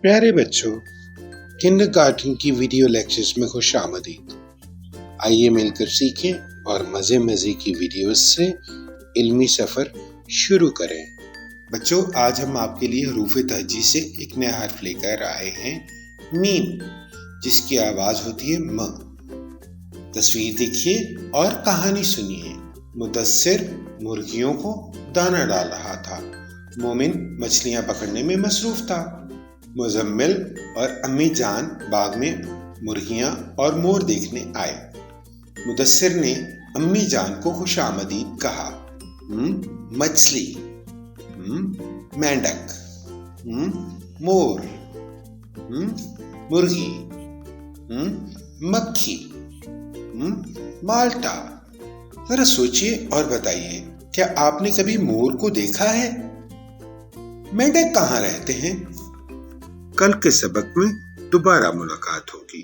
प्यारे बच्चों, किंडरगार्टन की वीडियो लेक्चर्स में खुश आमदीद। आइए मिलकर सीखें और मज़े मज़े की वीडियोस से इल्मी सफ़र शुरू करें। बच्चों, आज हम आपके लिए हरूफ तहजी से एक नया हर्फ लेकर आए हैं, मीम, जिसकी आवाज़ होती है म। तस्वीर देखिए और कहानी सुनिए। मुदस्सिर मुर्गियों को दाना डाल रहा था। मोमिन मछलियां पकड़ने में मसरूफ था। मुजम्मिल और अम्मी जान बाग में मुर्गियां और मोर देखने आए। मुदस्सिर ने अम्मी जान को खुशामदीद कहा। मछली, मेंढक, मोर, मुर्गी, मक्खी, माल्टा। जरा सोचिए और बताइए, क्या आपने कभी मोर को देखा है? मेंढक कहाँ रहते हैं? कल के सबक में दोबारा मुलाकात होगी।